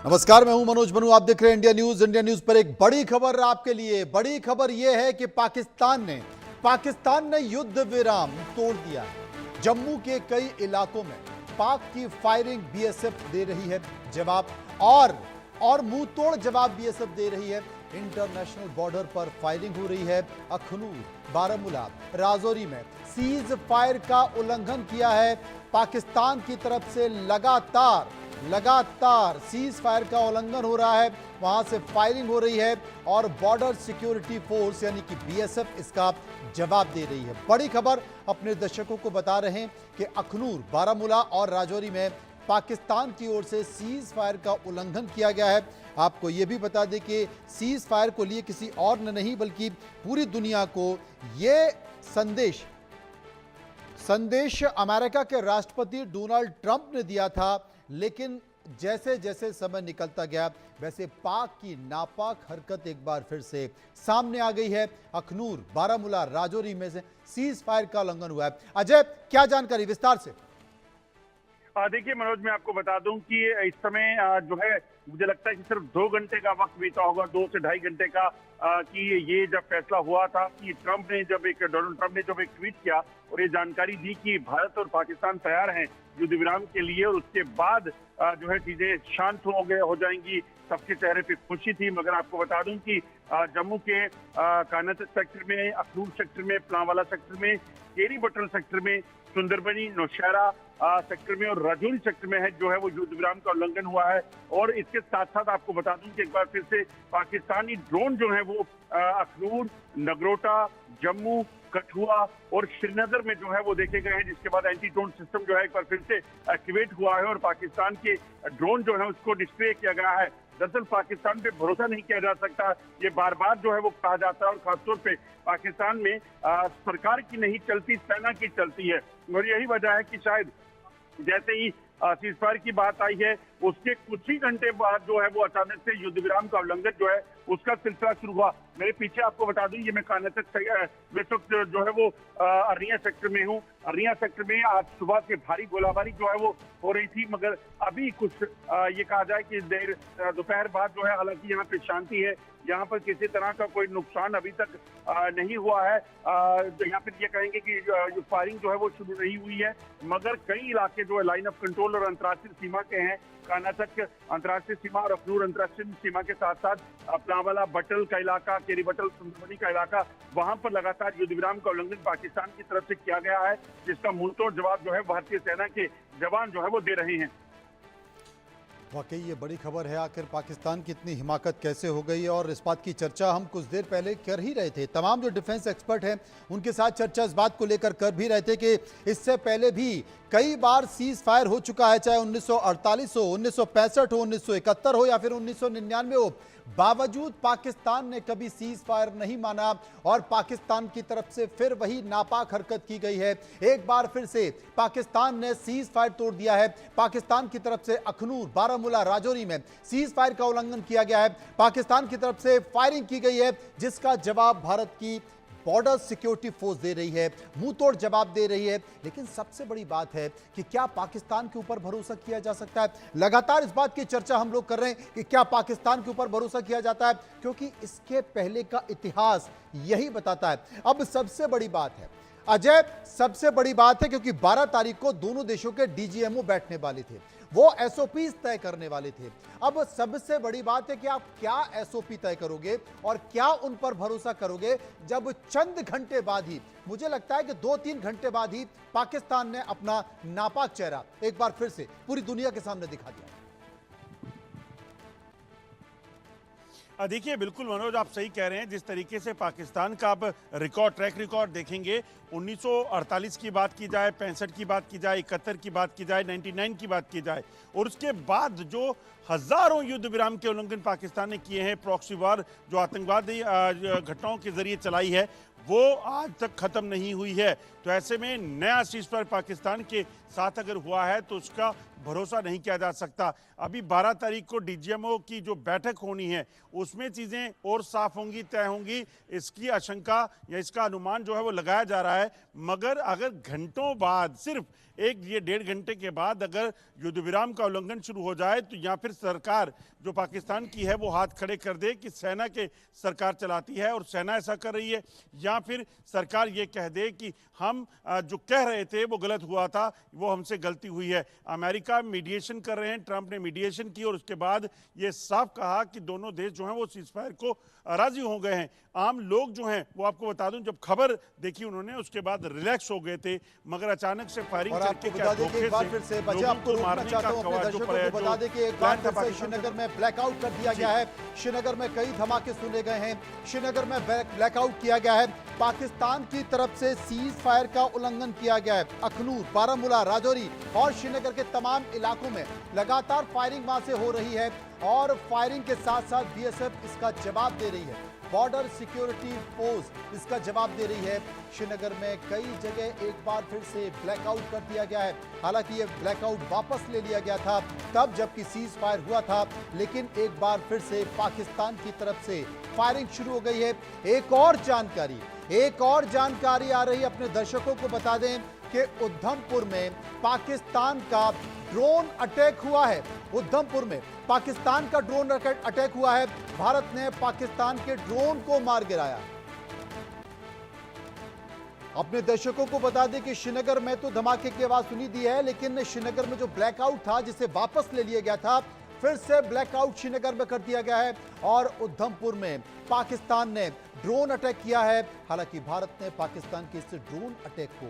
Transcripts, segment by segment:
नमस्कार, मैं हूं मनोज बनू। आप देख रहे हैं इंडिया न्यूज। इंडिया न्यूज पर एक बड़ी खबर आपके लिए। बड़ी खबर यह है कि पाकिस्तान ने युद्ध विराम तोड़ दिया है। जम्मू के कई इलाकों में पाक की फायरिंग बीएसएफ दे रही है जवाब, और मुंह तोड़ जवाब बीएसएफ दे रही है। इंटरनेशनल बॉर्डर पर फायरिंग हो रही है। अखनूर, बारामूला, राजौरी में सीज फायर का उल्लंघन किया है पाकिस्तान की तरफ से। लगातार सीज फायर का उल्लंघन हो रहा है, वहां से फायरिंग हो रही है और बॉर्डर सिक्योरिटी फोर्स यानी कि बीएसएफ इसका जवाब दे रही है। बड़ी खबर अपने दर्शकों को बता रहे हैं कि अखनूर, बारामूला और राजौरी में पाकिस्तान की ओर से सीज फायर का उल्लंघन किया गया है। आपको यह भी बता दें कि सीज फायर को लिए किसी और ने नहीं बल्कि पूरी दुनिया को यह संदेश अमेरिका के राष्ट्रपति डोनाल्ड ट्रंप ने दिया था। लेकिन जैसे जैसे समय निकलता गया वैसे पाक की नापाक हरकत एक बार फिर से सामने आ गई है। अखनूर, बारामूला, राजौरी में से सीज फायर का उल्लंघन हुआ है। अजय, क्या जानकारी विस्तार से? देखिए मनोज, मैं आपको बता दूं कि इस समय जो है मुझे लगता है कि सिर्फ 2 घंटे का वक्त बीता होगा, 2 से ढाई घंटे का, कि ये जब फैसला हुआ था कि डोनाल्ड ट्रंप ने जब एक ट्वीट किया और ये जानकारी दी कि भारत और पाकिस्तान तैयार हैं युद्ध विराम के लिए, और उसके बाद जो है चीजें शांत हो जाएंगी। सबके चेहरे पे खुशी थी। मगर आपको बता दूं कि जम्मू के कानातक सेक्टर में, अखनूर सेक्टर में, प्लांवाला सेक्टर में, केरी बटल सेक्टर में, सुंदरबनी, नौशहरा सेक्टर में और राजौरी सेक्टर में है जो है वो युद्ध विराम का उल्लंघन हुआ है। और इसके साथ साथ आपको बता दूं कि एक बार फिर से पाकिस्तानी ड्रोन जो है वो अखनूर, नगरोटा, जम्मू, कठुआ और श्रीनगर में जो है वो देखे गए हैं, जिसके बाद एंटी ड्रोन सिस्टम जो है एक बार फिर से एक्टिवेट हुआ है और पाकिस्तान के ड्रोन जो है उसको डिस्प्ले किया गया है। दरअसल पाकिस्तान पे भरोसा नहीं किया जा सकता, ये बार बार जो है वो कहा जाता है, और खासतौर पे पाकिस्तान में सरकार की नहीं चलती, सेना की चलती है। और यही वजह है कि शायद जैसे ही सीज फायर की बात आई है उसके कुछ ही घंटे बाद जो है वो अचानक से युद्ध विराम का उल्लंघन जो है उसका सिलसिला शुरू हुआ। मेरे पीछे आपको बता दूं, ये मैं कानातक इस वक्त जो है वो अररिया सेक्टर में हूँ। अररिया सेक्टर में आज सुबह से भारी गोलाबारी जो है वो हो रही थी, मगर अभी कुछ ये कहा जाए कि देर दोपहर बाद जो है हालांकि यहाँ पे शांति है। यहाँ पर किसी तरह का कोई नुकसान अभी तक नहीं हुआ है। यहाँ पर ये कहेंगे कि फायरिंग जो है वो शुरू नहीं हुई है, मगर कई इलाके जो है लाइन ऑफ कंट्रोल और अंतर्राष्ट्रीय सीमा के हैं। कानातक अंतर्राष्ट्रीय सीमा और अखनूर अंतर्राष्ट्रीय सीमा के साथ साथ प्लांवाला, बटल का इलाका, केरी बटल, सुंदरबनी का इलाका, वहां पर लगातार युद्ध विराम का उल्लंघन पाकिस्तान की तरफ से किया गया है, जिसका मुंहतोड़ जवाब जो है भारतीय सेना के जवान जो है वो दे रहे हैं। वाकई ये बड़ी खबर है। आखिर पाकिस्तान की इतनी हिमाकत कैसे हो गई है, और इस बात की चर्चा हम कुछ देर पहले कर ही रहे थे। तमाम जो डिफेंस एक्सपर्ट हैं उनके साथ चर्चा इस बात को लेकर कर भी रहे थे कि इससे पहले भी कई बार सीज फायर हो चुका है, चाहे 1948 हो, 1965 हो, 1971 हो या फिर 1999 हो। बावजूद पाकिस्तान ने कभी सीज फायर नहीं माना और पाकिस्तान की तरफ से फिर वही नापाक हरकत की गई है। एक बार फिर से पाकिस्तान ने सीज फायर तोड़ दिया है। पाकिस्तान की तरफ से अखनूर, बारामूला, राजौरी में सीज फायर का उल्लंघन किया गया है। पाकिस्तान की तरफ से फायरिंग की गई है, जिसका जवाब भारत की बॉर्डर सिक्योरिटी फोर्स दे रही है, मुंह तोड़ जवाब दे रही है। लेकिन सबसे बड़ी बात है कि क्या पाकिस्तान के ऊपर भरोसा किया जा सकता है? लगातार इस बात की चर्चा हम लोग कर रहे हैं कि क्या पाकिस्तान के ऊपर भरोसा किया जाता है, क्योंकि इसके पहले का इतिहास यही बताता है। अब सबसे बड़ी बात है अजय, सबसे बड़ी बात है क्योंकि 12 तारीख को दोनों देशों के डीजीएमओ बैठने वाले थे, वो एसओपीज तय करने वाले थे। अब सबसे बड़ी बात है कि आप क्या एसओपी तय करोगे और क्या उन पर भरोसा करोगे, जब चंद घंटे बाद ही, मुझे लगता है कि 2-3 घंटे बाद ही पाकिस्तान ने अपना नापाक चेहरा एक बार फिर से पूरी दुनिया के सामने दिखा दिया। देखिए बिल्कुल मनोज, आप सही कह रहे हैं। जिस तरीके से पाकिस्तान का अब ट्रैक रिकॉर्ड देखेंगे, 1948 की बात की जाए, 65 की बात की जाए, 71 की बात की जाए, 99 की बात की जाए, और उसके बाद जो हजारों युद्ध विराम के उल्लंघन पाकिस्तान ने किए हैं, प्रॉक्सी वार जो आतंकवादी घटनाओं के जरिए चलाई है, वो आज तक खत्म नहीं हुई है। तो ऐसे में नया सीज़फायर पाकिस्तान के साथ अगर हुआ है तो उसका भरोसा नहीं किया जा सकता। अभी 12 तारीख को डीजीएमओ की जो बैठक होनी है उसमें चीज़ें और साफ होंगी, तय होंगी, इसकी आशंका या इसका अनुमान जो है वो लगाया जा रहा है। मगर अगर घंटों बाद, सिर्फ एक ये 1.5 घंटे के बाद अगर युद्ध विराम का उल्लंघन शुरू हो जाए तो या फिर सरकार जो पाकिस्तान की है वो हाथ खड़े कर दे कि सेना के सरकार चलाती है और सेना ऐसा कर रही है, या फिर सरकार ये कह दे कि हम जो कह रहे थे वो गलत हुआ था, वो हमसे गलती हुई है। अमेरिका मीडिएशन कर रहे हैं, ट्रंप ने मीडिएशन की और उसके बाद ये साफ कहा कि दोनों देश जो हैं वो सीज़फायर को राजी हो गए हैं। आम लोग जो हैं वो आपको बता दूं, जब खबर देखी उन्होंने उसके बाद रिलैक्स हो गए थे, मगर अचानक से फायरिंग करके बता दें कि एक बार फिर से बच्चे आपको रोकना चाहता हूं, अपने दर्शकों को बता दें कि एक बार फिर से श्रीनगर में ब्लैकआउट कर दिया गया है। श्रीनगर में कई धमाके सुने गए हैं, श्रीनगर में ब्लैकआउट किया गया है। पाकिस्तान की तरफ से सीज फायर का उल्लंघन किया गया है। अखनूर, बारामूला, राजौरी और श्रीनगर के तमाम इलाकों में लगातार फायरिंग वहां से हो रही है और फायरिंग के साथ साथ बीएसएफ इसका जवाब दे रही है। बॉर्डर सिक्योरिटी फोर्स इसका जवाब दे रही है। श्रीनगर में कई जगह एक बार फिर से ब्लैकआउट कर दिया गया है। हालांकि ये ब्लैकआउट वापस ले लिया गया था तब जबकि सीज फायर हुआ था, लेकिन एक बार फिर से पाकिस्तान की तरफ से फायरिंग शुरू हो गई है। एक और जानकारी आ रही है, अपने दर्शकों को बता दें कि उधमपुर में पाकिस्तान का ड्रोन अटैक हुआ है। उधमपुर में पाकिस्तान का ड्रोन अटैक हुआ है। भारत ने पाकिस्तान के ड्रोन को मार गिराया। अपने दर्शकों को बता दें कि श्रीनगर में तो धमाके की आवाज सुनी दी है, लेकिन श्रीनगर में जो ब्लैकआउट था जिसे वापस ले लिया गया था, फिर से ब्लैकआउट श्रीनगर में कर दिया गया है और उधमपुर में पाकिस्तान ने ड्रोन अटैक किया है। हालांकि भारत ने पाकिस्तान के इस ड्रोन अटैक को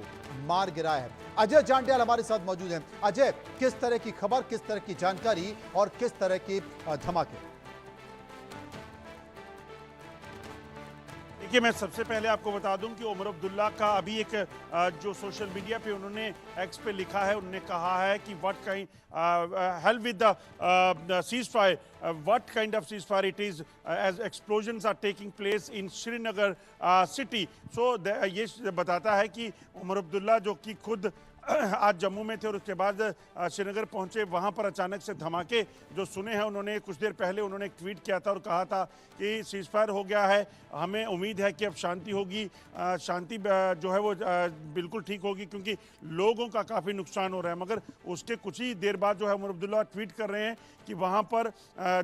मार गिराया है। अजय जांडियाल हमारे साथ मौजूद हैं। अजय, किस तरह की खबर, किस तरह की जानकारी और किस तरह के धमाके? देखिए, मैं सबसे पहले आपको बता दूं कि उमर अब्दुल्ला का अभी एक जो सोशल मीडिया पे उन्होंने एक्स पे लिखा है, उन्होंने कहा है कि what kind help with the seize fire, what kind of cease fire it is as explosions are taking place in Srinagar city. So ये बताता है कि उमर अब्दुल्ला जो कि खुद आज जम्मू में थे और उसके बाद श्रीनगर पहुंचे, वहां पर अचानक से धमाके जो सुने हैं। उन्होंने कुछ देर पहले उन्होंने एक ट्वीट किया था और कहा था कि सीज फायर हो गया है, हमें उम्मीद है कि अब शांति होगी, शांति जो है वो बिल्कुल ठीक होगी, क्योंकि लोगों का काफ़ी नुकसान हो रहा है। मगर उसके कुछ ही देर बाद जो है उमर अब्दुल्ला ट्वीट कर रहे हैं कि वहाँ पर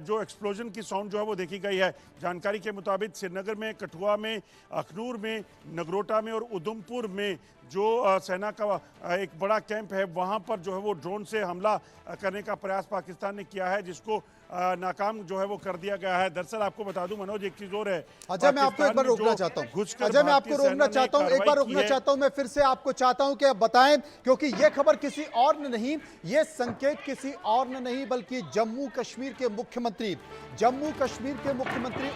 जो एक्सप्लोजन की साउंड जो है वो देखी गई है। जानकारी के मुताबिक श्रीनगर में, कठुआ में, अखनूर में, नगरोटा में और उधमपुर में जो सेना का एक बड़ा कैंप है, वहाँ पर जो है वो ड्रोन से हमला करने का प्रयास पाकिस्तान ने किया है, जिसको नाकाम जो है वो कर दिया गया है। दरअसल आपको बता दूं मनोज, एक चीज और है। अजय, मैं आपको एक बार रोकना चाहता हूं। अजय, मैं आपको रोकना चाहता हूं, एक बार रोकना चाहता हूं। मैं फिर से आपको चाहता हूं कि आप बताएं, क्योंकि ये खबर किसी और ने नहीं, ये संकेत किसी और ने नहीं, बल्कि जम्मू कश्मीर के मुख्यमंत्री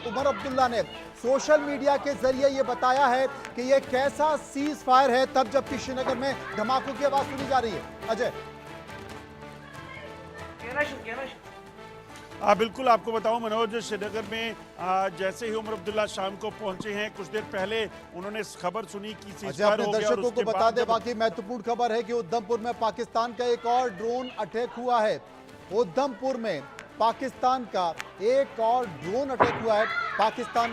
उमर अब्दुल्ला ने सोशल मीडिया के जरिए ये बताया है कि ये कैसा सीज फायर है, तब जबकि श्रीनगर में धमाकों की आवाज सुनी जा रही है। अजय, बिल्कुल आपको बताऊं मनोज, श्रीनगर में जैसे ही उमर अब्दुल्ला शाम को पहुंचे हैं, कुछ देर पहले उन्होंने खबर सुनी कि सीज फायर हो गया। दर्शकों को बता दें, बाकी महत्वपूर्ण खबर है कि उधमपुर में पाकिस्तान का एक और ड्रोन अटैक हुआ है। उधमपुर में पाकिस्तान का एक और ड्रोन अटैक हुआ है।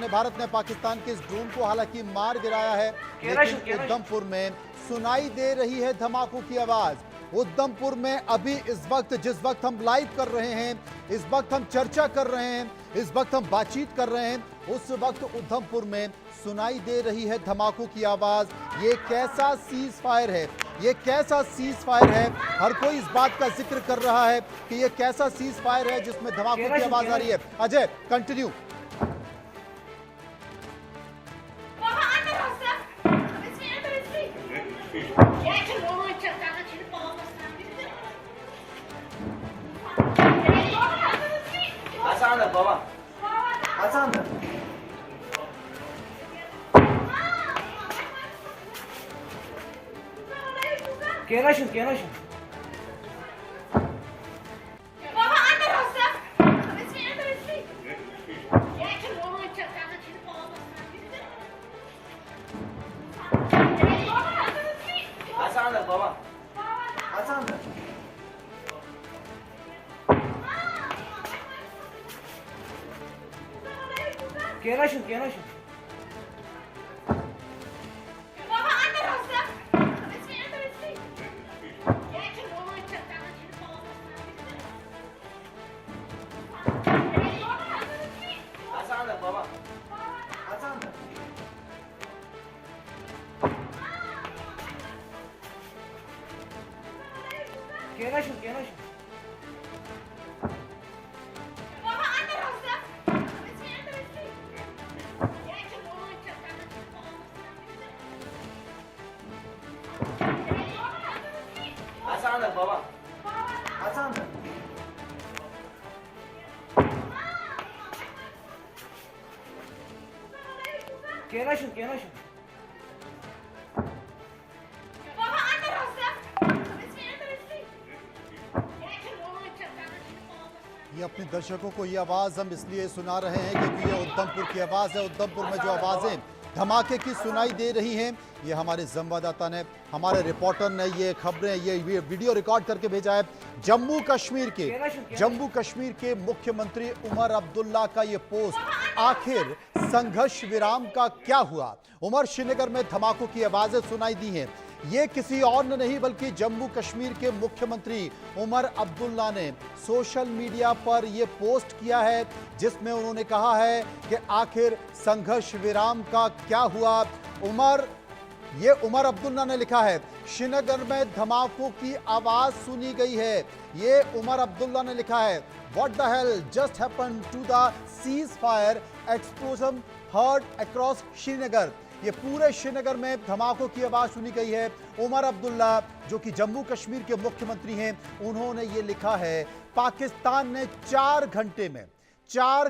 भारत ने पाकिस्तान के इस ड्रोन को हालांकि मार गिराया है, लेकिन उधमपुर में सुनाई दे रही है धमाकों की आवाज। उधमपुर में अभी इस वक्त, जिस वक्त हम लाइव कर रहे हैं, इस वक्त हम चर्चा कर रहे हैं, इस वक्त हम बातचीत कर रहे हैं, उस वक्त उधमपुर में सुनाई दे रही है धमाकों की आवाज। ये कैसा सीज फायर है, ये कैसा सीज फायर है? हर कोई इस बात का जिक्र कर रहा है कि ये कैसा सीज फायर है जिसमें धमाकों की आवाज आ रही है। Ajay, continue. Baba. Hasan. Kenaşın. Baba, anne hasta. Resmi. Gerçi onu çakağına çirip olmasın. Keiner schon, keiner schon. Papa, under us, sir. It's me, under it's me. Yeah, I can roll it down and you fall. Papa, under it's me. Hasan da baba. Hasan da. Keiner schon, keiner schon. Papa, under us, sir. It's me, under it's me. Yeah, I can roll it down and you fall. Papa, under it's me. Hasan da baba. Hasan da. Keiner schon, keiner schon. Papa, under us, sir. It's me, under it's me. Yeah, I can roll it down and you fall. ये अपने दर्शकों को ये आवाज़ हम इसलिए सुना रहे हैं क्योंकि ये उधमपुर की आवाज़ है। उधमपुर में जो आवाज़ें धमाके की सुनाई दे रही हैं, ये हमारे संवाददाता ने, हमारे रिपोर्टर ने ये खबरें, ये वीडियो रिकॉर्ड करके भेजा है। जम्मू कश्मीर के मुख्यमंत्री उमर अब्दुल्ला का ये पोस्ट, आखिर संघर्ष विराम का क्या हुआ? उमर, श्रीनगर में धमाकों की आवाज़ें सुनाई दी हैं। ये किसी और ने नहीं बल्कि जम्मू कश्मीर के मुख्यमंत्री उमर अब्दुल्ला ने सोशल मीडिया पर यह पोस्ट किया है, जिसमें उन्होंने कहा है कि आखिर संघर्ष विराम का क्या हुआ। उमर अब्दुल्ला ने लिखा है, श्रीनगर में धमाकों की आवाज सुनी गई है। ये उमर अब्दुल्ला ने लिखा है, what the hell just happened to the cease fire explosion heard across Srinagar. ये पूरे श्रीनगर में धमाकों की आवाज सुनी गई है। उमर अब्दुल्ला जो कि जम्मू कश्मीर के मुख्यमंत्री हैं, उन्होंने ये लिखा है, पाकिस्तान ने 4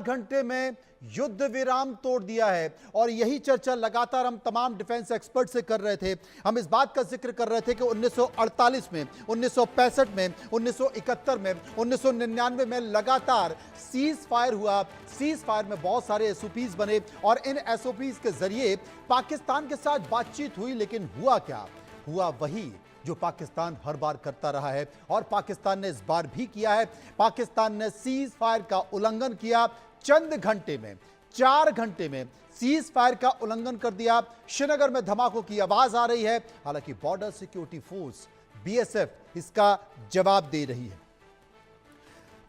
घंटे में युद्ध विराम तोड़ दिया है। और यही चर्चा लगातार हम तमाम डिफेंस एक्सपर्ट से कर रहे थे। हम इस बात का जिक्र कर रहे थे कि 1948 में, 1965 में, 1971 में, 1999 में लगातार सीज फायर हुआ। सीज फायर में बहुत सारे एसओपीज बने और इन एसओपीज के जरिए पाकिस्तान के साथ बातचीत हुई। लेकिन हुआ क्या? हुआ वही जो पाकिस्तान हर बार करता रहा है और पाकिस्तान ने इस बार भी किया है। पाकिस्तान ने सीज फायर का उल्लंघन किया। चंद घंटे में, 4 घंटे में सीज फायर का उल्लंघन कर दिया। श्रीनगर में धमाकों की आवाज आ रही है। हालांकि बॉर्डर सिक्योरिटी फोर्स बीएसएफ इसका जवाब दे रही है।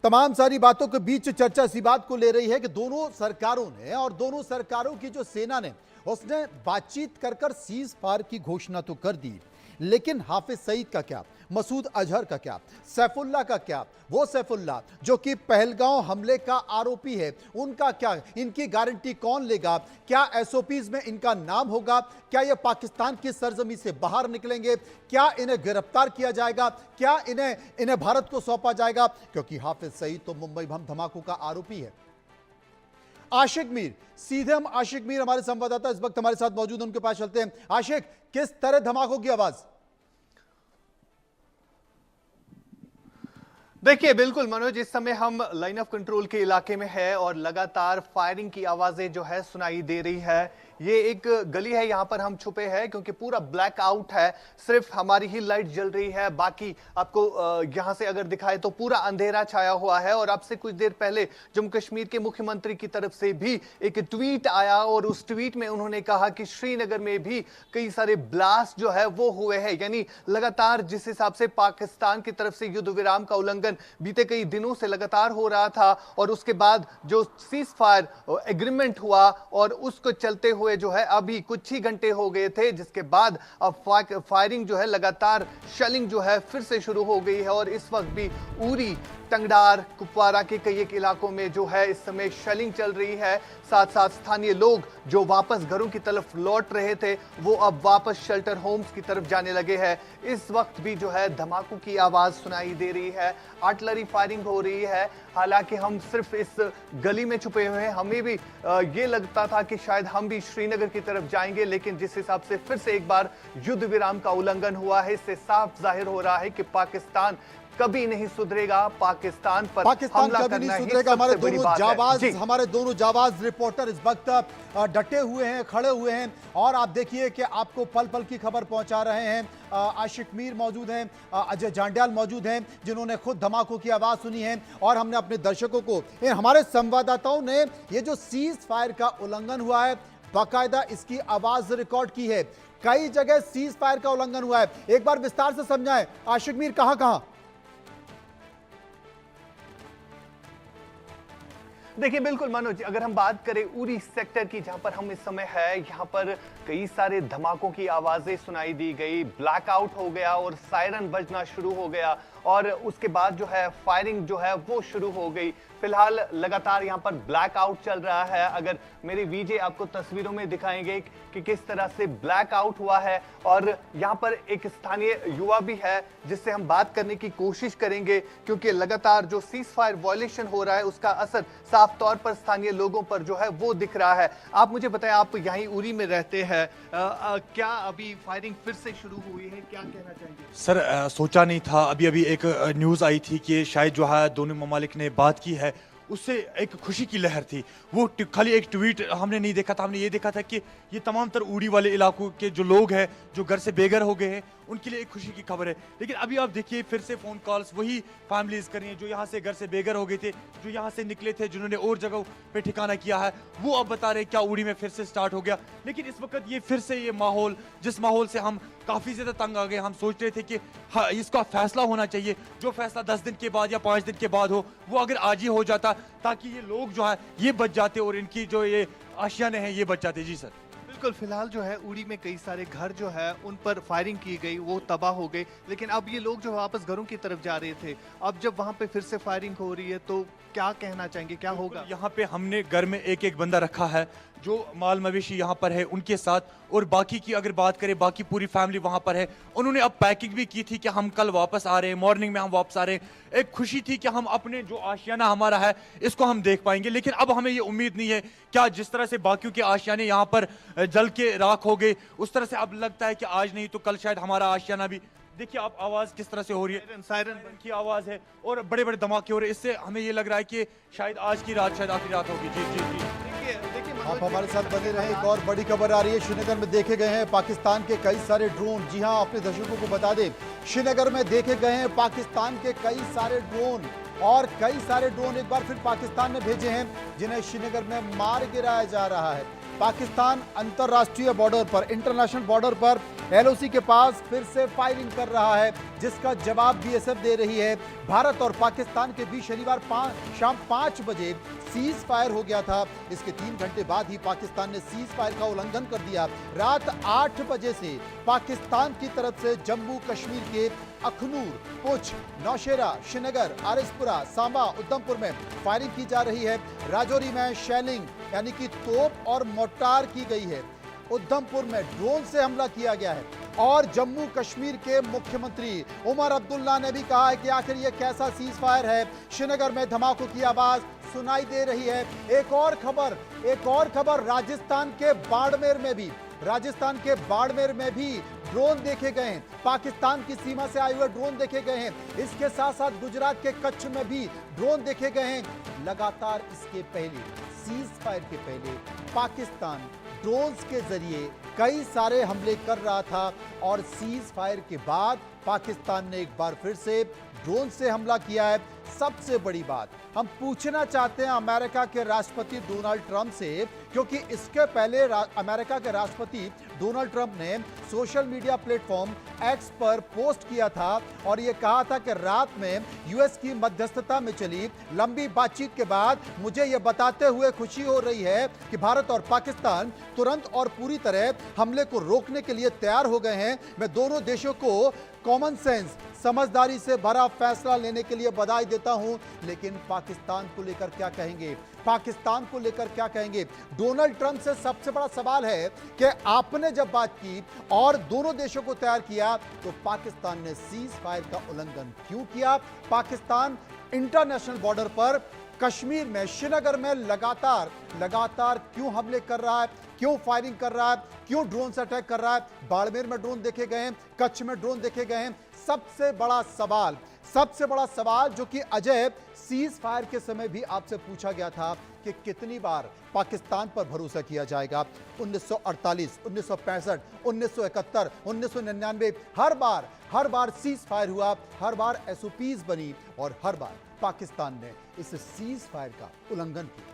तमाम सारी बातों के बीच चर्चा इसी बात को ले रही है कि दोनों सरकारों ने और दोनों सरकारों की जो सेना ने, उसने बातचीत कर सीज फायर की घोषणा तो कर दी, लेकिन हाफिज सईद का क्या, मसूद अजहर का क्या, सैफुल्ला का क्या? वो सैफुल्ला जो कि पहलगांव हमले का आरोपी है, उनका क्या? इनकी गारंटी कौन लेगा? क्या एसओपीज में इनका नाम होगा? क्या ये पाकिस्तान की सरजमी से बाहर निकलेंगे? क्या इन्हें गिरफ्तार किया जाएगा? क्या इन्हें भारत को सौंपा जाएगा? क्योंकि हाफिज सईद तो मुंबई बम धमाकों का आरोपी है। आशिक मीर, सीधे हम आशिक मीर हमारे संवाददाता इस वक्त हमारे साथ मौजूद हैं, उनके पास चलते हैं। आशिक, किस तरह धमाकों की आवाज? देखिए, बिल्कुल मनोज, इस समय हम लाइन ऑफ कंट्रोल के इलाके में है और लगातार फायरिंग की आवाजें जो है सुनाई दे रही है। ये एक गली है, यहाँ पर हम छुपे हैं क्योंकि पूरा ब्लैक आउट है, सिर्फ हमारी ही लाइट जल रही है। बाकी आपको यहाँ से अगर दिखाए तो पूरा अंधेरा छाया हुआ है। और अब से कुछ देर पहले जम्मू कश्मीर के मुख्यमंत्री की तरफ से भी एक ट्वीट आया और उस ट्वीट में उन्होंने कहा कि श्रीनगर में भी कई सारे ब्लास्ट जो है वो हुए हैं। यानी लगातार जिस हिसाब से पाकिस्तान की तरफ से युद्ध विराम का उल्लंघन बीते कई दिनों से लगातार हो रहा था और उसके बाद जो सीज फायर एग्रीमेंट हुआ और उसको चलते हुए जो है अभी कुछ ही घंटे हो गए थे, जिसके बाद अब फायरिंग जो है लगातार, शेलिंग जो है फिर से शुरू हो गई है। और इस वक्त भी उरी, टंगडार, कुपवारा के कई एक इलाकों में जो है इस समय शेलिंग चल रही है। साथ साथ स्थानीय लोग जो वापस घरों की तरफ लौट रहे थे वो अब वापस शेल्टर होम्स की तरफ जाने लगे हैं। इस वक्त भी जो है धमाकों की आवाज सुनाई दे रही है, आर्टिलरी फायरिंग हो रही है। हालांकि हम सिर्फ इस गली में छुपे हुए हैं, हमें भी ये लगता था कि शायद हम भी श्रीनगर की तरफ जाएंगे, लेकिन जिस हिसाब से फिर से एक बार युद्ध विराम का उल्लंघन हुआ है, इससे साफ जाहिर हो रहा है कि पाकिस्तान कभी नहीं सुधरेगा। पाकिस्तान पर पाकिस्तान हमला कभी नहीं करना ही सुधरेगा। सबसे बड़ी बात है। जी। हमारे दोनों जाबाज रिपोर्टर इस वक्त डटे हुए हैं, खड़े हुए हैं और आप देखिए कि आपको पल पल की खबर पहुंचा रहे हैं। आशिक मीर मौजूद हैं, अजय जांड्याल मौजूद हैं, जिन्होंने खुद धमाकों की आवाज सुनी है और हमने अपने दर्शकों को, हमारे संवाददाताओं ने ये जो सीज फायर का उल्लंघन हुआ है बाकायदा इसकी आवाज रिकॉर्ड की है। कई जगह सीज फायर का उल्लंघन हुआ है, एक बार विस्तार से समझाएं आशिक मीर, कहां कहां? देखिए बिल्कुल मनोज, अगर हम बात करें उरी सेक्टर की जहां पर हम इस समय है, यहां पर कई सारे धमाकों की आवाजें सुनाई दी गई, ब्लैकआउट हो गया और सायरन बजना शुरू हो गया और उसके बाद जो है फायरिंग जो है वो शुरू हो गई। फिलहाल लगातार यहां पर ब्लैकआउट चल रहा है। अगर मेरे वीजे आपको तस्वीरों में दिखाएंगे कि किस तरह से ब्लैकआउट हुआ है और यहां पर एक स्थानीय युवा भी है जिससे हम बात करने की कोशिश करेंगे, क्योंकि लगातार जो सीज फायर वॉयलेशन हो रहा है उसका असर साफ तौर पर स्थानीय लोगों पर जो है वो दिख रहा है। आप मुझे बताएं, आप यहीं उरी में रहते हैं, क्या अभी फायरिंग फिर से शुरू हुई है, क्या कहना चाहेंगे? सर सोचा नहीं था, अभी अभी एक न्यूज़ आई थी कि शायद जो है दोनों ममालिक ने बात की है, उससे एक खुशी की लहर थी। वो खाली एक ट्वीट हमने नहीं देखा था, हमने ये देखा था कि ये तमाम तर उड़ी वाले इलाकों के जो लोग हैं जो घर से बेघर हो गए हैं उनके लिए एक खुशी की खबर है। लेकिन अभी आप देखिए फिर से फोन कॉल्स वही फैमिलीज कर रही हैं जो यहाँ से घर से बेघर हो गए थे, जो यहाँ से निकले थे, जिन्होंने और जगह पे ठिकाना किया है, वो अब बता रहे क्या उड़ी में फिर से स्टार्ट हो गया। लेकिन इस वक्त ये फिर से ये माहौल, जिस माहौल से हम काफी ज्यादा तंग आ गए, हम सोच रहे थे कि हाँ इसका फैसला होना चाहिए, जो फैसला 10 दिन के बाद या 5 दिन के बाद हो वो अगर आज ही हो जाता ताकि ये लोग जो है ये बच जाते और इनकी जो ये आशियाने हैं ये बच जाते। जी सर बिल्कुल, फिलहाल जो है उड़ी में कई सारे घर जो है उन पर फायरिंग की गई, वो तबाह हो गए, लेकिन अब ये लोग जो वापस घरों की तरफ जा रहे थे, अब जब वहां पे फिर से फायरिंग हो रही है तो क्या कहना चाहेंगे, क्या होगा? यहाँ पे हमने घर में एक एक बंदा रखा है जो माल मवेशी यहाँ पर है उनके साथ, और बाकी की अगर बात करें बाकी पूरी फैमिली वहाँ पर है। उन्होंने अब पैकिंग भी की थी कि हम कल वापस आ रहे हैं, मॉर्निंग में हम वापस आ रहे हैं। एक खुशी थी कि हम अपने जो आशियाना हमारा है इसको हम देख पाएंगे। लेकिन अब हमें ये उम्मीद नहीं है, क्या जिस तरह से बाकियों के आशियाने यहाँ पर जल के राख हो गए उस तरह से अब लगता है कि आज नहीं तो कल शायद हमारा आशियाना भी। देखिए आप आवाज किस तरह से हो रही है, सायरन की आवाज है और बड़े बड़े धमाके हो रहे हैं। इससे हमें ये लग रहा है कि शायद आज की रात शायद आखिरी रात होगी। जी जी जी देखिए आप हमारे साथ बने रहें। एक और बड़ी खबर आ रही है, श्रीनगर में देखे गए हैं पाकिस्तान के कई सारे ड्रोन। जी हां, अपने दर्शकों को बता दें, श्रीनगर में देखे गए हैं पाकिस्तान के कई सारे ड्रोन और कई सारे ड्रोन एक बार फिर पाकिस्तान ने भेजे हैं जिन्हें श्रीनगर में मार गिराया जा रहा है। पाकिस्तान अंतर्राष्ट्रीय बॉर्डर पर, इंटरनेशनल बॉर्डर पर एलओसी के पास फिर से फायरिंग कर रहा है, जिसका जवाब बीएसएफ दे रही है। भारत और पाकिस्तान के बीच शनिवार शाम 5 बजे सीज फायर हो गया था। इसके 3 घंटे बाद ही पाकिस्तान ने सीज फायर का उल्लंघन कर दिया। रात 8 बजे से पाकिस्तान की तरफ से जम्मू कश्मीर के अखनूर, पुंछ, नौशेरा, श्रीनगर, आरिसपुरा, सांबा, उधमपुर में फायरिंग की जा रही है। राजौरी में शेलिंग यानी कि तोप और मोर्टार की गई है। उधमपुर में ड्रोन से हमला किया गया है और जम्मू कश्मीर के मुख्यमंत्री उमर अब्दुल्ला ने भी कहा है कि आखिर ये कैसा सीज फायर है। श्रीनगर में धमाकों की आवाज सुनाई दे रही है। एक और खबर राजस्थान के बाड़मेर में भी ड्रोन देखे गए हैं। पाकिस्तान की सीमा से आए हुए ड्रोन देखे गए हैं। इसके साथ साथ गुजरात के कच्छ में भी ड्रोन देखे गए हैं। लगातार इसके पहले, सीज फायर के पहले, पाकिस्तान ड्रोन्स के जरिए कई सारे हमले कर रहा था और सीज फायर के बाद पाकिस्तान ने एक बार फिर से ड्रोन से हमला किया है। सबसे बड़ी बात हम पूछना चाहते हैं अमेरिका के राष्ट्रपति डोनाल्ड ट्रंप से, क्योंकि इसके पहले अमेरिका के राष्ट्रपति डोनाल्ड ट्रंप ने सोशल मीडिया प्लेटफॉर्म एक्स पर पोस्ट किया था और यह कहा था कि रात में यूएस की मध्यस्थता में चली लंबी बातचीत के बाद मुझे यह बताते हुए खुशी हो रही है कि भारत और पाकिस्तान तुरंत और पूरी तरह हमले को रोकने के लिए तैयार हो गए हैं। मैं दोनों देशों को कॉमन सेंस, समझदारी से भरा फैसला लेने के लिए बधाई देता हूं। लेकिन पाकिस्तान को लेकर क्या कहेंगे? डोनाल्ड ट्रंप से सबसे बड़ा सवाल है कि आपने जब बात की और दोनों देशों को तैयार किया तो पाकिस्तान ने सीज फायर का उल्लंघन क्यों किया? पाकिस्तान इंटरनेशनल बॉर्डर पर कश्मीर में, श्रीनगर में लगातार क्यों हमले कर रहा है, क्यों फायरिंग कर रहा है, क्यों ड्रोन से अटैक कर रहा है? बाड़मेर में ड्रोन देखे गए हैं, कच्छ में ड्रोन देखे गए हैं। सबसे बड़ा सवाल सबसे बड़ा सवाल जो कि अजय सीज फायर के समय भी आपसे पूछा गया था कि कितनी बार पाकिस्तान पर भरोसा किया जाएगा। 1948, 1965, 1971, 1999 हर बार सीज फायर हुआ, हर बार एसओपीज बनी और हर बार पाकिस्तान ने इस सीज फायर का उल्लंघन किया।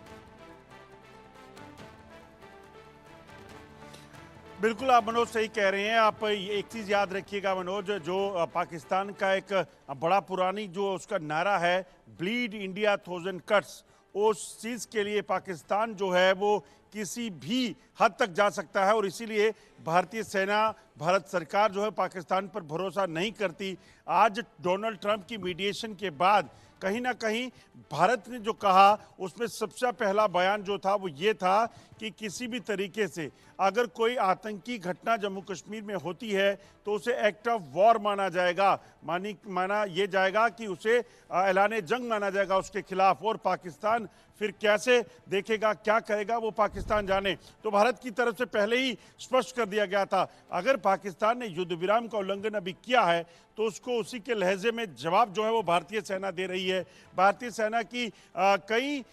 बिल्कुल आप मनोज सही कह रहे हैं। आप एक चीज याद रखिएगा मनोज, जो पाकिस्तान का एक बड़ा पुरानी जो उसका नारा है ब्लीड इंडिया 1000 कट्स, उस चीज के लिए पाकिस्तान जो है वो किसी भी हद तक जा सकता है और इसीलिए भारतीय सेना, भारत सरकार जो है पाकिस्तान पर भरोसा नहीं करती। आज डोनाल्ड ट्रंप की मीडिएशन के बाद कहीं ना कहीं भारत ने जो कहा उसमें सबसे पहला बयान जो था वो ये था कि किसी भी तरीके से अगर कोई आतंकी घटना जम्मू कश्मीर में होती है तो उसे एक्ट ऑफ वॉर माना जाएगा, माना ये जाएगा कि उसे ऐलान जंग माना जाएगा उसके खिलाफ, और पाकिस्तान फिर कैसे देखेगा, क्या करेगा वो पाकिस्तान जाने। तो भारत की तरफ से पहले ही स्पष्ट कर दिया गया था अगर पाकिस्तान ने युद्ध विराम का उल्लंघन अभी किया है तो उसको उसी के लहजे में जवाब जो है वो भारतीय सेना दे रही है। भारतीय सेना की कई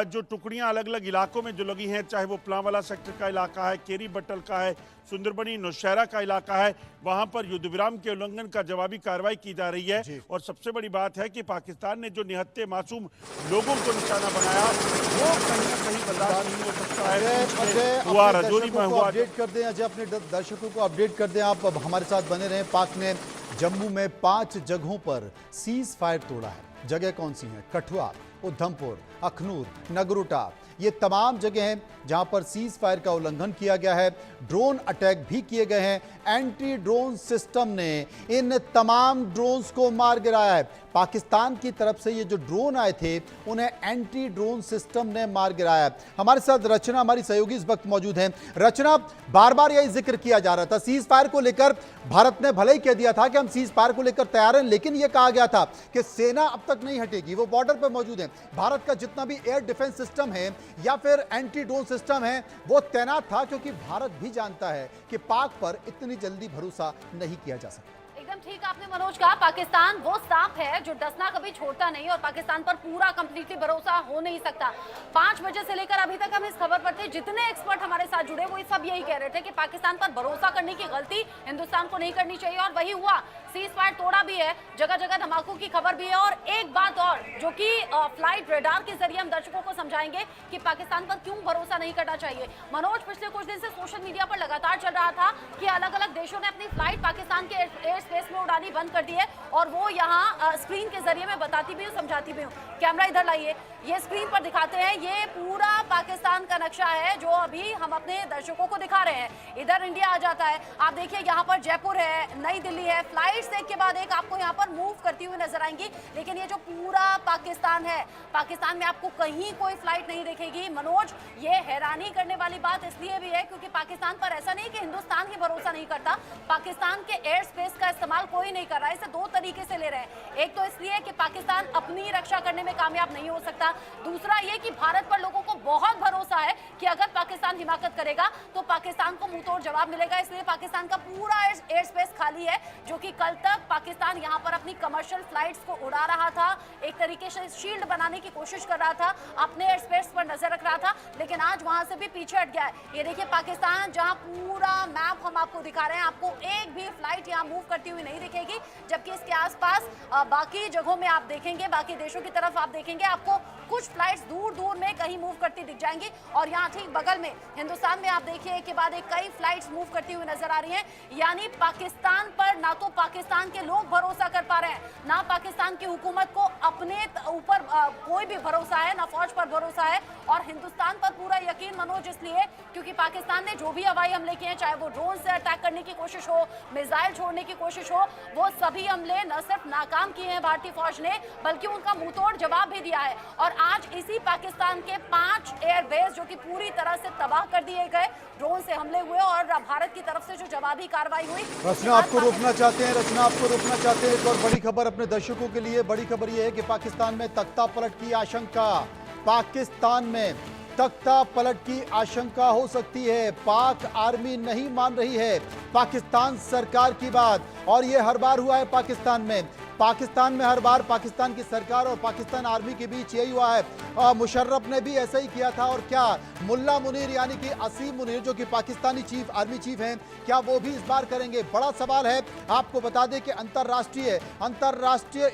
जो टुकड़ियां अलग अलग इलाकों में जो लगी हैं, चाहे वो पुलवामा सेक्टर का इलाका है, केरी बट्टल का है, सुंदरबनी नौशहरा का इलाका है, वहां पर युद्ध विराम के उल्लंघन का जवाबी कार्रवाई की जा रही है। और सबसे बड़ी बात है कि पाकिस्तान ने जो निहत्थे मासूम लोगों को निशाना बनाया वो कहीं ना कहीं बर्दाश्त नहीं हो सकता है। हुआ रजौरी में हुआ। अपडेट कर दें अजय, अपने दर्शकों को अपडेट कर दें, आप अब हमारे साथ बने रहें। पाक ने जम्मू में 5 जगहों पर सीज फायर तोड़ा है। जगह कौन सी हैं? कठुआ, उधमपुर, अखनूर, नगरोटा, ये तमाम जगह हैं जहां पर सीज फायर का उल्लंघन किया गया है। ड्रोन अटैक भी किए गए हैं। एंटी ड्रोन सिस्टम ने इन तमाम ड्रोन्स को मार गिराया है। पाकिस्तान की तरफ से ये जो ड्रोन आए थे उन्हें एंटी ड्रोन सिस्टम ने मार गिराया है। हमारे साथ रचना, हमारी सहयोगी इस वक्त मौजूद हैं। रचना, बार बार यही जिक्र किया जा रहा था सीज फायर को लेकर, भारत ने भले ही कह दिया था कि हम सीज फायर को लेकर तैयार हैं, लेकिन यह कहा गया था कि सेना अब तक नहीं हटेगी, वो बॉर्डर पर मौजूद है। भारत का जितना भी एयर डिफेंस सिस्टम है या फिर एंटी ड्रोन सिस्टम है वो तैनात था, क्योंकि भारत भी जानता है कि पाक पर इतनी जल्दी भरोसा नहीं किया जा सकता। एकदम ठीक आपने मनोज कहा, पाकिस्तान वो सांप है जो डसना कभी छोड़ता नहीं और पाकिस्तान पर पूरा कंप्लीटली भरोसा हो नहीं सकता। 5 बजे से लेकर अभी तक हम इस खबर पर थे, जितने एक्सपर्ट हमारे साथ जुड़े वो सब यही कह रहे थे कि पाकिस्तान पर भरोसा करने की गलती हिंदुस्तान को नहीं करनी चाहिए और वही हुआ। सीज फायर तोड़ा भी है, जगह जगह धमाकों की खबर भी है। और एक बात और जो कि फ्लाइट रेडार के जरिए हम दर्शकों को समझाएंगे कि पाकिस्तान पर क्यों भरोसा नहीं करना चाहिए। मनोज, पिछले कुछ दिन से सोशल मीडिया पर लगातार चल रहा था कि अलग अलग देशों ने अपनी फ्लाइट पाकिस्तान के एयर स्पेस में उड़ानी बंद कर दी है और वो यहाँ स्क्रीन के जरिए मैं बताती भी हूँ, समझाती भी हूँ। कैमरा इधर लाइए, ये स्क्रीन पर दिखाते हैं, ये पूरा पाकिस्तान का नक्शा है जो अभी हम अपने दर्शकों को दिखा रहे हैं। इधर इंडिया आ जाता है, आप देखिए यहाँ पर जयपुर है, नई दिल्ली है, फ्लाइट्स एक के बाद एक आपको यहाँ पर मूव करती हुई नजर आएंगी। लेकिन ये जो पूरा पाकिस्तान है, पाकिस्तान में आपको कहीं कोई फ्लाइट नहीं दिखेगी। मनोज, ये हैरानी करने वाली बात इसलिए भी है क्योंकि पाकिस्तान पर ऐसा नहीं कि हिंदुस्तान ही भरोसा नहीं करता, पाकिस्तान के एयर स्पेस का इस्तेमाल कोई नहीं कर रहा है। इसे 2 तरीके से ले रहे हैं। एक तो इसलिए कि पाकिस्तान अपनी रक्षा करने में कामयाब नहीं हो सकता, दूसरा ये कि भारत पर लोगों को बहुत भरोसा है कि अगर पाकिस्तान हिमाकत करेगा तो पाकिस्तान को मुंह तोड़ जवाब मिलेगा। इसलिए पाकिस्तान का पूरा एयर स्पेस खाली है, जो कि कल तक पाकिस्तान यहां पर अपनी कमर्शियल फ्लाइट्स को उड़ा रहा था, एक तरीके से शील्ड बनाने की कोशिश कर रहा था, अपने एयर स्पेस पर नजर रख रहा था, लेकिन आज वहां से भी पीछे हट गया है। ये देखिए पाकिस्तान, जहां पूरा मैप हम आपको दिखा रहे हैं, आपको एक भी फ्लाइट यहां मूव करती हुई नहीं दिखेगी, जबकि इसके आसपास बाकी जगहों में आप देखेंगे, बाकी देशों की तरफ आप देखेंगे, आपको कुछ फ्लाइट्स दूर दूर में कहीं मूव करती दिख जाएंगी। और यहाँ ठीक बगल में हिंदुस्तान में आप देखिए एक के बाद एक कई फ्लाइट्स मूव करती हुई नजर आ रही हैं। यानी पाकिस्तान पर ना तो पाकिस्तान के लोग भरोसा कर पा रहे हैं, ना पाकिस्तान की हुकूमत को अपने ऊपर कोई भी भरोसा है, ना फौज पर भरोसा है, और हिंदुस्तान पर पूरा यकीन मनोज इसलिए क्योंकि पाकिस्तान ने जो भी हवाई हमले किए हैं, चाहे वो ड्रोन से अटैक करने की कोशिश हो, मिसाइल छोड़ने की कोशिश हो, वो सभी हमले न सिर्फ नाकाम किए हैं भारतीय फौज ने, बल्कि उनका मुंहतोड़ जवाब भी दिया है। और आज इसी पाकिस्तान के 5 एयरबेस जो कि पूरी तरह से तबाह कर दिए गए, ड्रोन से हमले हुए और भारत की तरफ से जो जवाबी कार्रवाई हुई। रचना आपको रोकना चाहते हैं, एक और बड़ी खबर अपने दर्शकों के लिए। बड़ी खबर यह है कि पाकिस्तान में तख्ता पलट की आशंका, पाकिस्तान में तख्ता पलट की आशंका हो सकती है। पाक आर्मी नहीं मान रही है पाकिस्तान सरकार की बात, और यह हर बार हुआ है पाकिस्तान में। पाकिस्तान में हर बार पाकिस्तान की सरकार और पाकिस्तान आर्मी के बीच यही हुआ है। मुशर्रफ ने भी ऐसा ही किया था। और क्या मुल्ला मुनीर यानी कि असीम मुनीर जो कि पाकिस्तानी आर्मी चीफ हैं, क्या वो भी इस बार करेंगे? बड़ा सवाल है। आपको बता दें कि अंतरराष्ट्रीय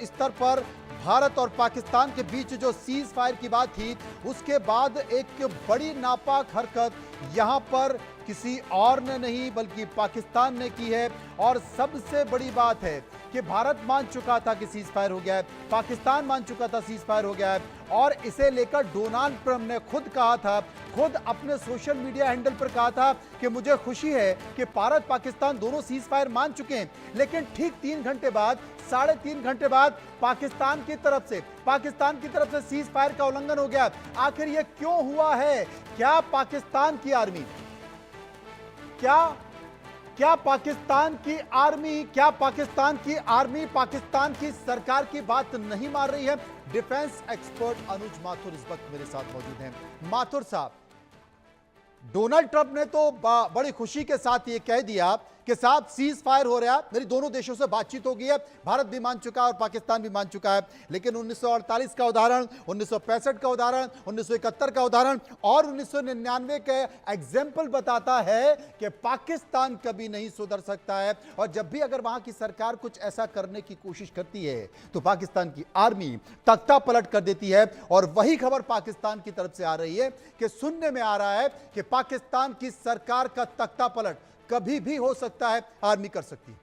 स्तर पर भारत और पाकिस्तान के बीच जो सीज फायर की बात थी, उसके बाद एक बड़ी नापाक हरकत यहां पर किसी और ने नहीं बल्कि पाकिस्तान ने की है। और सबसे बड़ी बात है कि भारत मान चुका था कि सीज फायर हो गया है, पाकिस्तान मान चुका था सीज फायर हो गया है, और इसे लेकर डोनाल्ड ट्रंप ने खुद कहा था, खुद अपने सोशल मीडिया हैंडल पर कहा था कि मुझे खुशी है कि भारत पाकिस्तान दोनों सीज फायर मान चुके हैं। लेकिन ठीक 3 घंटे बाद, 3.5 घंटे बाद पाकिस्तान की तरफ से सीज फायर का उल्लंघन हो गया। आखिर यह क्यों हुआ है? क्या पाकिस्तान की आर्मी, क्या पाकिस्तान पाकिस्तान की सरकार की बात नहीं मान रही है? डिफेंस एक्सपर्ट अनुज माथुर इस वक्त मेरे साथ मौजूद हैं। माथुर साहब, डोनाल्ड ट्रंप ने तो बड़ी खुशी के साथ ये कह दिया कि साहब सीज फायर हो रहा है, मेरी दोनों देशों से बातचीत हो गई है, भारत भी मान चुका है और पाकिस्तान भी मान चुका है। लेकिन 1948 का उदाहरण, 1965 का उदाहरण, 1971 का उदाहरण और 1999 के एग्जाम्पल बताता है कि पाकिस्तान कभी नहीं सुधर सकता है। और जब भी अगर वहां की सरकार कुछ ऐसा करने की कोशिश करती है तो पाकिस्तान की आर्मी तख्ता पलट कर देती है। और वही खबर पाकिस्तान की तरफ से आ रही है कि सुनने में आ रहा है कि पाकिस्तान की सरकार का तख्ता पलट कभी भी हो सकता है, आर्मी कर सकती है।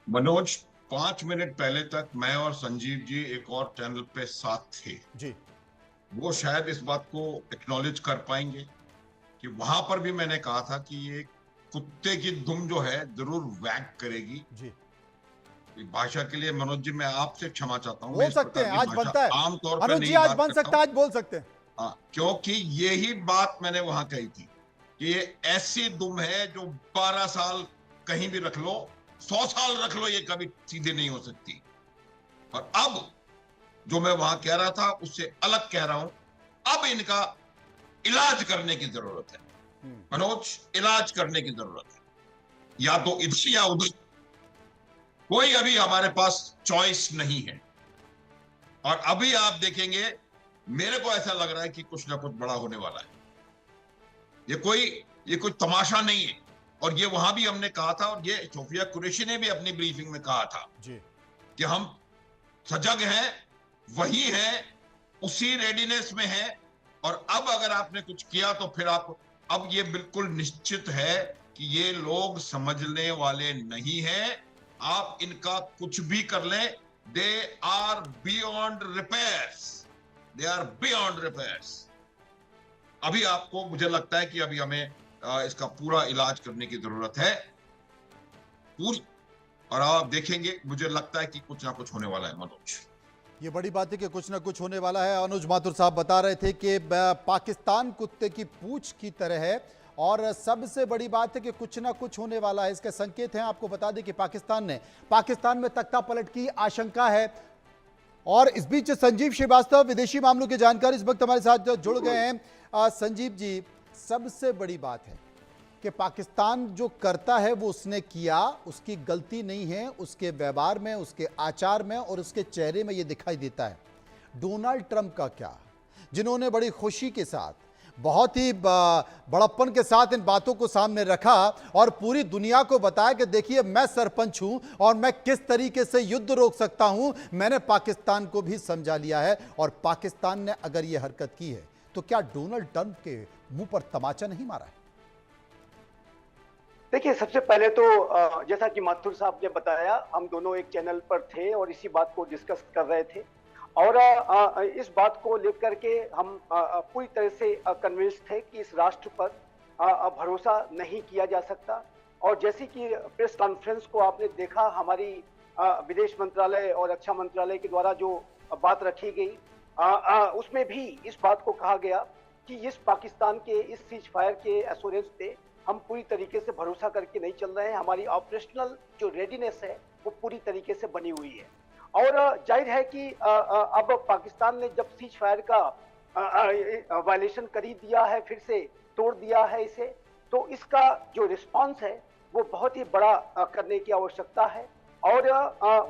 मनोज, 5 मिनट पहले तक मैं और संजीव जी एक और चैनल पे साथ थे जी। वो शायद इस बात को एक्नॉलेज कर पाएंगे कि वहां पर भी मैंने कहा था कि ये कुत्ते की दुम जो है जरूर वैग करेगी जी। भाषा के लिए मनोज जी मैं आपसे क्षमा चाहता हूँ। बोल सकते हैं, आज बनता है आमतौर पर अनुज जी, आज बन सकता है, आज बोल सकते हैं। क्योंकि यही बात मैंने वहां कही थी कि ये ऐसी दुम है जो 12 साल कहीं भी रख लो, 100 साल रख लो, ये कभी सीधे नहीं हो सकती। और अब जो मैं वहां कह रहा था उससे अलग कह रहा हूं, अब इनका इलाज करने की जरूरत है मनोज, इलाज करने की जरूरत है। या तो इधर या उधर, कोई अभी हमारे पास चॉइस नहीं है। और अभी आप देखेंगे, मेरे को ऐसा लग रहा है कि कुछ ना कुछ बड़ा होने वाला है। ये कोई तमाशा नहीं है। और ये वहां भी हमने कहा था, और ये सोफिया कुरैशी ने भी अपनी ब्रीफिंग में कहा था जी, कि हम सजग हैं, वही हैं, उसी रेडीनेस में हैं। और अब अगर आपने कुछ किया तो फिर अब ये बिल्कुल निश्चित है कि ये लोग समझने वाले नहीं हैं। आप इनका कुछ भी कर लें, दे आर बियॉन्ड रिपेयर्स। अभी आपको, मुझे लगता है कि अभी हमें इसका पूरा इलाज करने की जरूरत है पूरी। और आप देखेंगे, मुझे लगता है कि कुछ ना कुछ होने वाला है मनोज। ये बड़ी बात है कि कुछ ना कुछ होने वाला है। अनुज माथुर साहब बता रहे थे कि पाकिस्तान कुत्ते की पूंछ की तरह है और सबसे बड़ी बात है कि कुछ ना कुछ होने वाला है। इसके संकेत हैं। आपको बता दें कि पाकिस्तान में तख्ता पलट की आशंका है। और इस बीच संजीव श्रीवास्तव, विदेशी मामलों की जानकारी, इस वक्त हमारे साथ जुड़ गए हैं। संजीव जी, सबसे बड़ी बात है कि पाकिस्तान जो करता है वो उसने किया, उसकी गलती नहीं है, उसके व्यवहार में, उसके आचार में और उसके चेहरे में ये दिखाई देता है। डोनाल्ड ट्रंप का क्या, जिन्होंने बड़ी खुशी के साथ, बहुत ही बड़प्पन के साथ इन बातों को सामने रखा और पूरी दुनिया को बताया कि देखिए मैं सरपंच हूं और मैं किस तरीके से युद्ध रोक सकता हूं, मैंने पाकिस्तान को भी समझा लिया है। और पाकिस्तान ने अगर यह हरकत की है तो क्या डोनाल्ड ट्रंप के मुंह पर तमाचा नहीं मारा है? देखिए, सबसे पहले तो जैसा कि माथुर साहब ने बताया, हम दोनों एक चैनल पर थे और इसी बात को डिस्कस कर रहे थे। और इस बात को लेकर के हम पूरी तरह से कन्विंस थे कि इस राष्ट्र पर भरोसा नहीं किया जा सकता। और जैसे कि प्रेस कॉन्फ्रेंस को आपने देखा, हमारी विदेश मंत्रालय और रक्षा मंत्रालय के द्वारा जो बात रखी गई, उसमें भी इस बात को कहा गया कि इस पाकिस्तान के इस सीज फायर के एश्योरेंस पे हम पूरी तरीके से भरोसा करके नहीं चल रहे हैं। हमारी ऑपरेशनल जो रेडीनेस है वो पूरी तरीके से बनी हुई है। और जाहिर है कि अब पाकिस्तान ने जब सीज फायर का वायलेशन कर ही दिया है, फिर से तोड़ दिया है इसे, तो इसका जो रिस्पांस है वो बहुत ही बड़ा करने की आवश्यकता है। और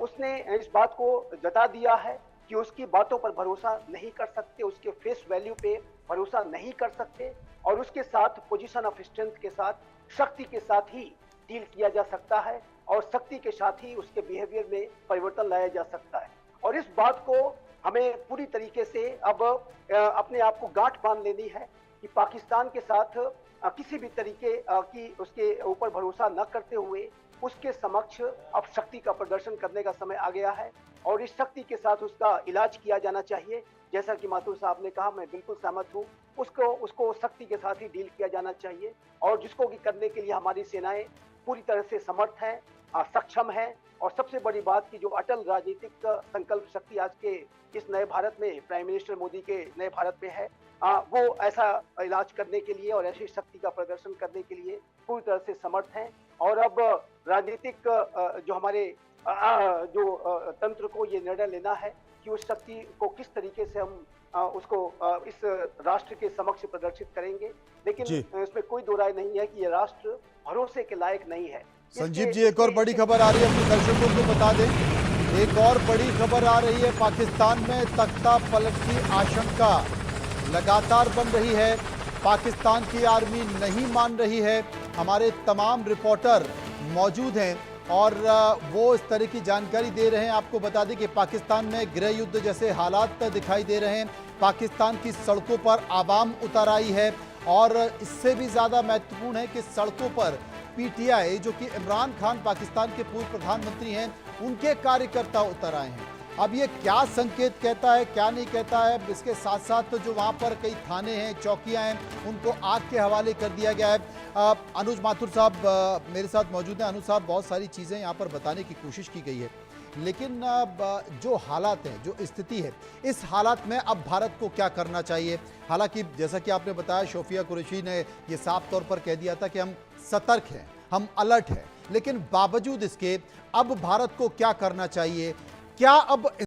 उसने इस बात को जता दिया है कि उसकी बातों पर भरोसा नहीं कर सकते, उसके फेस वैल्यू पे भरोसा नहीं कर सकते और उसके साथ पोजीशन ऑफ स्ट्रेंथ के साथ, शक्ति के साथ ही डील किया जा सकता है और शक्ति के साथ ही उसके बिहेवियर में परिवर्तन लाया जा सकता है। और इस बात को हमें पूरी तरीके से अब अपने आप को गांठ बांध लेनी है कि पाकिस्तान के साथ किसी भी तरीके की उसके ऊपर भरोसा न करते हुए उसके समक्ष अब शक्ति का प्रदर्शन करने का समय आ गया है और इस शक्ति के साथ उसका इलाज किया जाना चाहिए। जैसा कि माथुर साहब ने कहा, मैं बिल्कुल सहमत हूँ, उसको शक्ति के साथ ही डील किया जाना चाहिए और जिसको भी करने के लिए हमारी सेनाएं पूरी तरह से समर्थ हैं, सक्षम हैं। और सबसे बड़ी बात की जो अटल राजनीतिक संकल्प शक्ति आज के इस नए भारत में, प्राइम मिनिस्टर मोदी के नए भारत में है, वो ऐसा इलाज करने के लिए और ऐसी शक्ति का प्रदर्शन करने के लिए पूरी तरह से समर्थ हैं। और अब राजनीतिक जो हमारे जो तंत्र को ये निर्णय लेना है कि उस शक्ति को किस तरीके से हम उसको इस राष्ट्र के समक्ष प्रदर्शित करेंगे। लेकिन इसमें कोई दो राय नहीं है कि ये राष्ट्र भरोसे के लायक नहीं है। संजीव जी, एक और बड़ी खबर आ रही है, अपने दर्शकों को बता दें, एक और बड़ी खबर आ रही है। पाकिस्तान में तख्ता पलट की आशंका लगातार बन रही है। पाकिस्तान की आर्मी नहीं मान रही है। हमारे तमाम रिपोर्टर मौजूद हैं और वो इस तरह की जानकारी दे रहे हैं। आपको बता दें कि पाकिस्तान में गृह युद्ध जैसे हालात दिखाई दे रहे हैं। पाकिस्तान की सड़कों पर आवाम उतर आई है और इससे भी ज़्यादा महत्वपूर्ण है कि सड़कों पर पीटीआई, जो कि इमरान खान पाकिस्तान के पूर्व प्रधानमंत्री हैं, उनके कार्यकर्ता उतर आए हैं। अब ये क्या संकेत कहता है, क्या नहीं कहता है, इसके साथ साथ तो जो वहाँ पर कई थाने हैं, चौकियाँ हैं, उनको आग के हवाले कर दिया गया है। अनुज माथुर साहब मेरे साथ मौजूद हैं। अनुज साहब, बहुत सारी चीज़ें यहाँ पर बताने की कोशिश की गई है, लेकिन जो हालात हैं, जो स्थिति है, इस हालात में अब भारत को क्या करना चाहिए? हालांकि जैसा कि आपने बताया, शोफिया कुरैशी ने ये साफ तौर पर कह दिया था कि हम सतर्क हैं, हम अलर्ट हैं, लेकिन बावजूद इसके अब भारत को क्या करना चाहिए? क्या अब